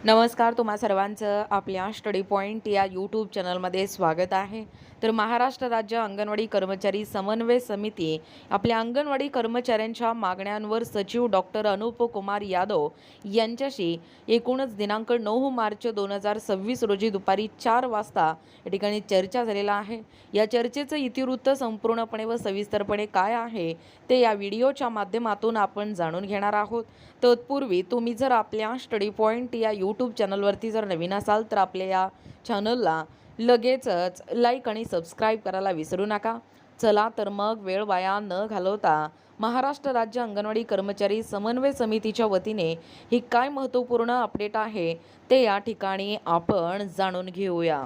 नमस्कार, तुम्हा सर्वांचं आपल्या स्टडी पॉईंट या यूट्यूब चॅनलमध्ये स्वागत आहे। तर महाराष्ट्र राज्य अंगणवाडी कर्मचारी समन्वय समिती आपल्या अंगणवाडी कर्मचाऱ्यांच्या मागण्यांवर सचिव डॉक्टर अनुप कुमार यादव यांच्याशी एकूणच दिनांक 9 मार्च 2026 रोजी दुपारी 4 वाजता या ठिकाणी चर्चा झालेला आहे। या चर्चेचं इतिवृत्त संपूर्णपणे व सविस्तरपणे काय आहे ते या व्हिडिओच्या माध्यमातून आपण जाणून घेणार आहोत। तत्पूर्वी तुम्ही जर आपल्या स्टडी पॉईंट या यूट्यूब चॅनलवरती जर नवीन असाल तर आपल्या या चॅनलला लगेचच लाईक आणि सबस्क्राईब करायला विसरू नका। चला तर मग वेळ वाया न घालवता महाराष्ट्र राज्य अंगणवाडी कर्मचारी समन्वय समितीच्या वतीने ही काय महत्त्वपूर्ण अपडेट आहे ते या ठिकाणी आपण जाणून घेऊया।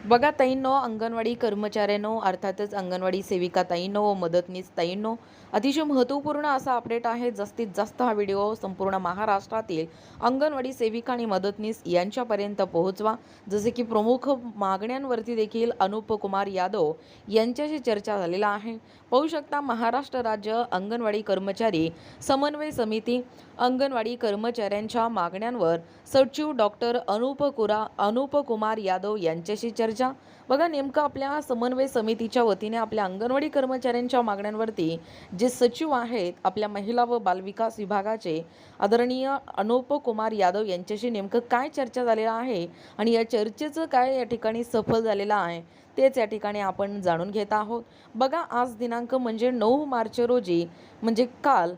बघा ताईंनो, अंगणवाडी कर्मचाऱ्यांनो, अर्थातच अंगणवाडी सेविका ताईंनो व मदतनीस ताईंनो, अतिशय महत्त्वपूर्ण असा अपडेट आहे। जास्तीत जास्त हा व्हिडिओ संपूर्ण महाराष्ट्रातील अंगणवाडी सेविका आणि मदतनीस यांच्यापर्यंत पोहोचवा। जसे की प्रमुख मागण्यांवरती देखील अनुप कुमार यादव यांच्याशी चर्चा झालेला आहे। पाहू शकता, महाराष्ट्र राज्य अंगणवाडी कर्मचारी समन्वय समिती अंगणवाडी कर्मचाऱ्यांच्या मागण्यांवर सचिव डॉक्टर अनुप कुमार यादव यांच्याशी चर्चा। बघा, नेमकं आपल्या समन्वय समितीच्या वतीने आपल्या अंगणवाडी कर्मचाऱ्यांच्या मागण्यांवरती जे सचिव आहेत आपल्या महिला व बालविकास विभागाचे आदरणीय अनुप कुमार यादव यांच्याशी नेमकं काय चर्चा झालेला आहे आणि या चर्चेचं काय या ठिकाणी सफल झालेलं आहे तेच या ठिकाणी आपण जाणून घेत आहोत। बघा, आज दिनांक म्हणजे 9 मार्च रोजी, म्हणजे काल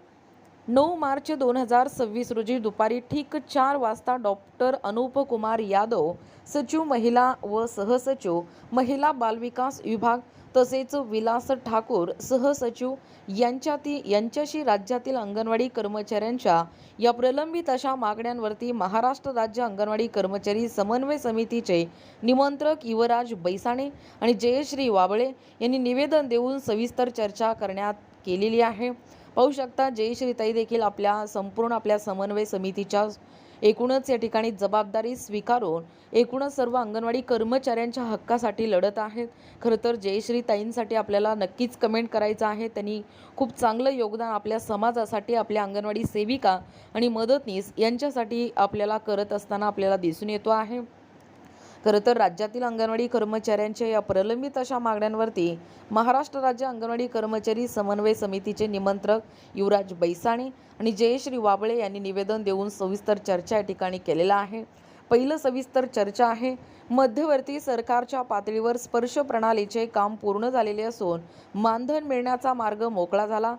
9 मार्च 2026 रोजी दुपारी ठीक 4 वाजता डॉक्टर अनुप कुमार यादव, सचिव महिला व सहसचिव महिला बालविकास विभाग तसेच विलास ठाकूर सहसचिव यांच्याशी राज्यातील अंगणवाडी कर्मचाऱ्यांच्या या प्रलंबित अशा मागण्यांवरती महाराष्ट्र राज्य अंगणवाडी कर्मचारी समन्वय समितीचे निमंत्रक युवराज बैसाणे आणि जयश्री वाबळे यांनी निवेदन देऊन सविस्तर चर्चा करण्यात केलेली आहे। पाहू शकता, जयश्रीताई देखील आपल्या समन्वय समितीच्या एकूणच या ठिकाणी जबाबदारी स्वीकारून एकूणच सर्व अंगणवाडी कर्मचाऱ्यांच्या हक्कासाठी लढत आहेत। खरं तर जयश्रीताईंसाठी आपल्याला नक्कीच कमेंट करायचं आहे। त्यांनी खूप चांगलं योगदान आपल्या समाजासाठी, आपल्या अंगणवाडी सेविका आणि मदतनीस यांच्यासाठी आपल्याला करत असताना आपल्याला दिसून येतो आहे। खरं तर राज्यातील अंगणवाडी कर्मचाऱ्यांच्या या प्रलंबित अशा मागण्यांवरती महाराष्ट्र राज्य अंगणवाडी कर्मचारी समन्वय समितीचे निमंत्रक युवराज बैसाणे आणि जयश्री वाबळे यांनी निवेदन देऊन सविस्तर चर्चा या ठिकाणी केलेला आहे। पहिलं सविस्तर चर्चा आहे, मध्यवर्ती सरकारच्या पातळीवर स्पर्श प्रणालीचे काम पूर्ण झालेले असून मानधन मिळण्याचा मार्ग मोकळा झाला।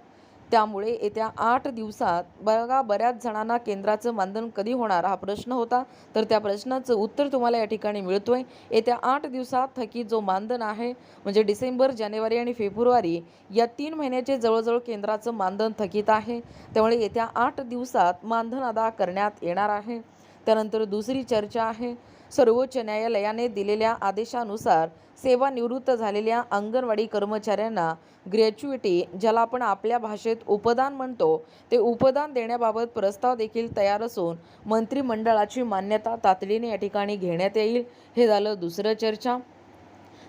त्यामुळे येत्या 8 दिवसात बघा, बऱ्याच जणांना केंद्राचं मानधन कधी होणार हा प्रश्न होता, तर त्या प्रश्नाचं उत्तर तुम्हाला या ठिकाणी मिळतोय। येत्या 8 दिवसात थकीत जो मानधन आहे, म्हणजे डिसेंबर, जानेवारी आणि फेब्रुवारी या 3 महिन्याचे जवळजवळ केंद्राचं मानधन थकीत आहे। त्यामुळे येत्या 8 दिवसात मानधन अदा करण्यात येणार आहे। त्यानंतर दुसरी चर्चा आहे, सर्वोच्च न्यायालयाने दिलेल्या आदेशानुसार सेवानिवृत्त झालेल्या अंगणवाडी कर्मचाऱ्यांना ग्रॅच्युइटी, ज्याला आपण आपल्या भाषेत उपदान म्हणतो, ते उपदान देण्याबाबत प्रस्ताव देखील तयार असून मंत्रिमंडळाची मान्यता तातडीने या ठिकाणी घेण्यात येईल। हे झालं दुसरं चर्चा।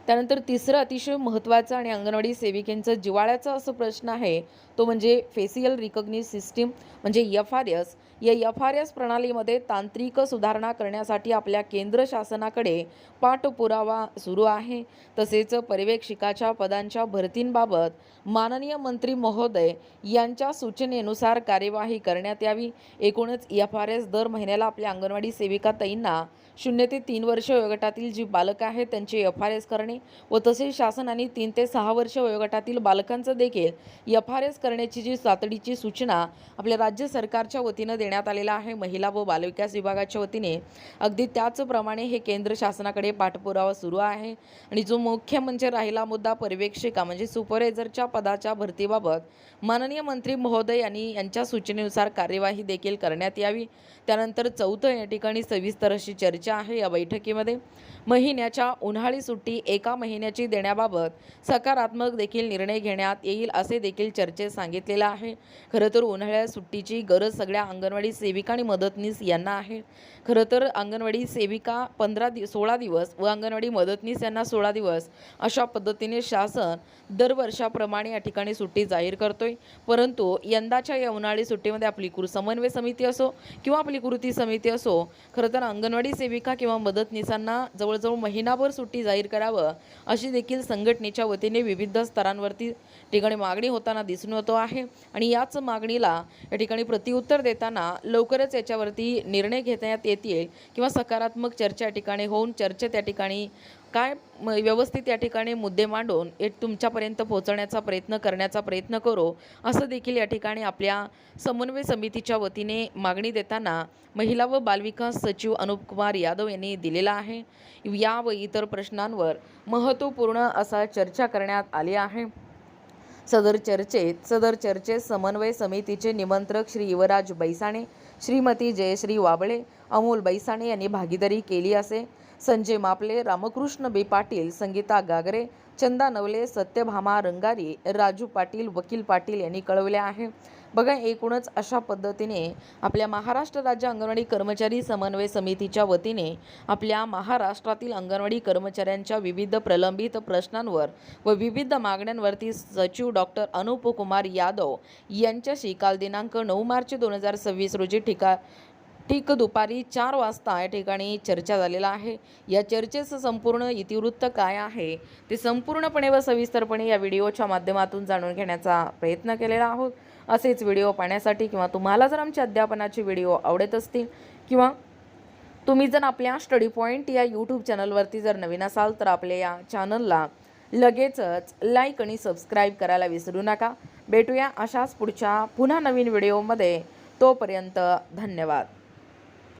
त्यानंतर तिसरं अतिशय महत्त्वाचं आणि अंगणवाडी सेविकेंचं जिव्हाळ्याचा असं प्रश्न आहे, तो म्हणजे फेशियल रिकग्निशन सिस्टीम म्हणजे FRS। या FRS प्रणालीमध्ये तांत्रिक सुधारणा करण्यासाठी आपल्या केंद्र शासनाकडे पाठपुरावा सुरू आहे। तसेच पर्यवेक्षकाच्या पदांच्या भरतींबाबत माननीय मंत्री महोदय यांच्या सूचनेनुसार कार्यवाही करण्यात यावी। एकूणच FRS दर महिन्याला आपल्या अंगणवाडी सेविका ताईंना 0 ते 3 वर्ष वयोगटातील जी बालक आहेत त्यांचे FRS करणे व तसेच शासनाने 3 ते 6 वर्ष वयोगटातील बालकांचं देखील FRS करण्याची जी तातडीची सूचना आपल्या राज्य सरकारच्या वतीनं देण्यात आलेला आहे, महिला व बालविकास विभागाच्या वतीने। अगदी त्याचप्रमाणे हे केंद्र शासनाकडे पाठपुरावा सुरू आहे। आणि जो मुख्य म्हणजे राहिला मुद्दा पर्यवेक्षिका म्हणजे सुपरवायझरच्या पदाच्या भरतीबाबत माननीय मंत्री महोदय यांच्या सूचनेनुसार कार्यवाही देखील करण्यात यावी। त्यानंतर चौथं या ठिकाणी सविस्तर अशी चर्चा आहे या बैठकीमध्ये, महिन्याच्या उन्हाळी सुट्टी 1 महिन्याची देण्याबाबत सकारात्मक देखील निर्णय घेण्यात येईल असे देखील चर्चेत सांगितलेलं आहे। खरं तर उन्हाळ्यात सुट्टीची गरज सगळ्या अंगणवाडी अंगणवाडी सेविका आणि मदतनीस यांना आहे. खरं तर अंगणवाडी सेविका 16 दिवस व अंगणवाडी मदतनीस यांना 16 दिवस अशा पद्धतीने शासन दरवर्षाप्रमाणे या ठिकाणी सुट्टी जाहीर करतोय. परंतु यंदाच्या या उन्हाळी सुट्टीमध्ये आपली समन्वय समिती असो किंवा आपली कृती समिती असो, खरं तर अंगणवाडी सेविका किंवा मदतनीसांना जवळजवळ महिनाभर सुट्टी जाहीर करावं अशी देखील संघटनेच्या वतीने विविध स्तरांवरती ठिकाणी मागणी होताना दिसून येतो आहे. आणि याच मागणीला या ठिकाणी प्रत्युत्तर देताना लवकरच याच्यावरती निर्णय घेण्यात येतील किंवा सकारात्मक चर्चा या ठिकाणी होऊन चर्चेत या ठिकाणी काय व्यवस्थित या ठिकाणी मुद्दे मांडून तुमच्यापर्यंत पोहोचवण्याचा प्रयत्न करण्याचा प्रयत्न करू असं देखील या ठिकाणी आपल्या समन्वय समितीच्या वतीने मागणी देताना महिला व बालविकास सचिव अनुपकुमार यादव यांनी दिलेला आहे. या व इतर प्रश्नांवर महत्त्वपूर्ण असा चर्चा करण्यात आली आहे. सदर चर्चेत समन्वय समितीचे निमंत्रक श्री युवराज बैसाणे, श्रीमती जयश्री वाबळे, अमोल बैसाणे यांनी भागीदारी केली असे संजय मापले, रामकृष्ण बी पाटील, संगीता गागरे, चंदा नवले, सत्यभामा रंगारी, राजू पाटील, वकील पाटील यांनी कळवले आहे. बघा, एकूणच अशा पद्धतीने आपल्या महाराष्ट्र राज्य अंगणवाडी कर्मचारी समन्वय समितीच्या वतीने आपल्या महाराष्ट्रातील अंगणवाडी कर्मचाऱ्यांच्या विविध प्रलंबित प्रश्नांवर व विविध मागण्यांवरती सचिव डॉक्टर अनुपकुमार यादव यांच्याशी काल दिनांक 9 मार्च 2026 रोजी ठीक दुपारी 4 वाजता या ठिकाणी चर्चा झालेला आहे. या चर्चेचं संपूर्ण इतिवृत्त काय आहे ते संपूर्णपणे व सविस्तरपणे या व्हिडिओच्या माध्यमातून जाणून घेण्याचा प्रयत्न केलेला आहोत. असेच व्हिडिओ पाहण्यासाठी किंवा तुम्हाला जर आमच्या अध्यापनाचे व्हिडिओ आवडत असतील किंवा तुम्ही जर आपल्या स्टडी पॉईंट या यूट्यूब चॅनलवरती जर नवीन असाल तर आपल्या या चॅनलला लगेचच लाईक आणि सबस्क्राईब करायला विसरू नका. भेटूया अशाच पुढच्या पुन्हा नवीन व्हिडिओमध्ये. तोपर्यंत धन्यवाद.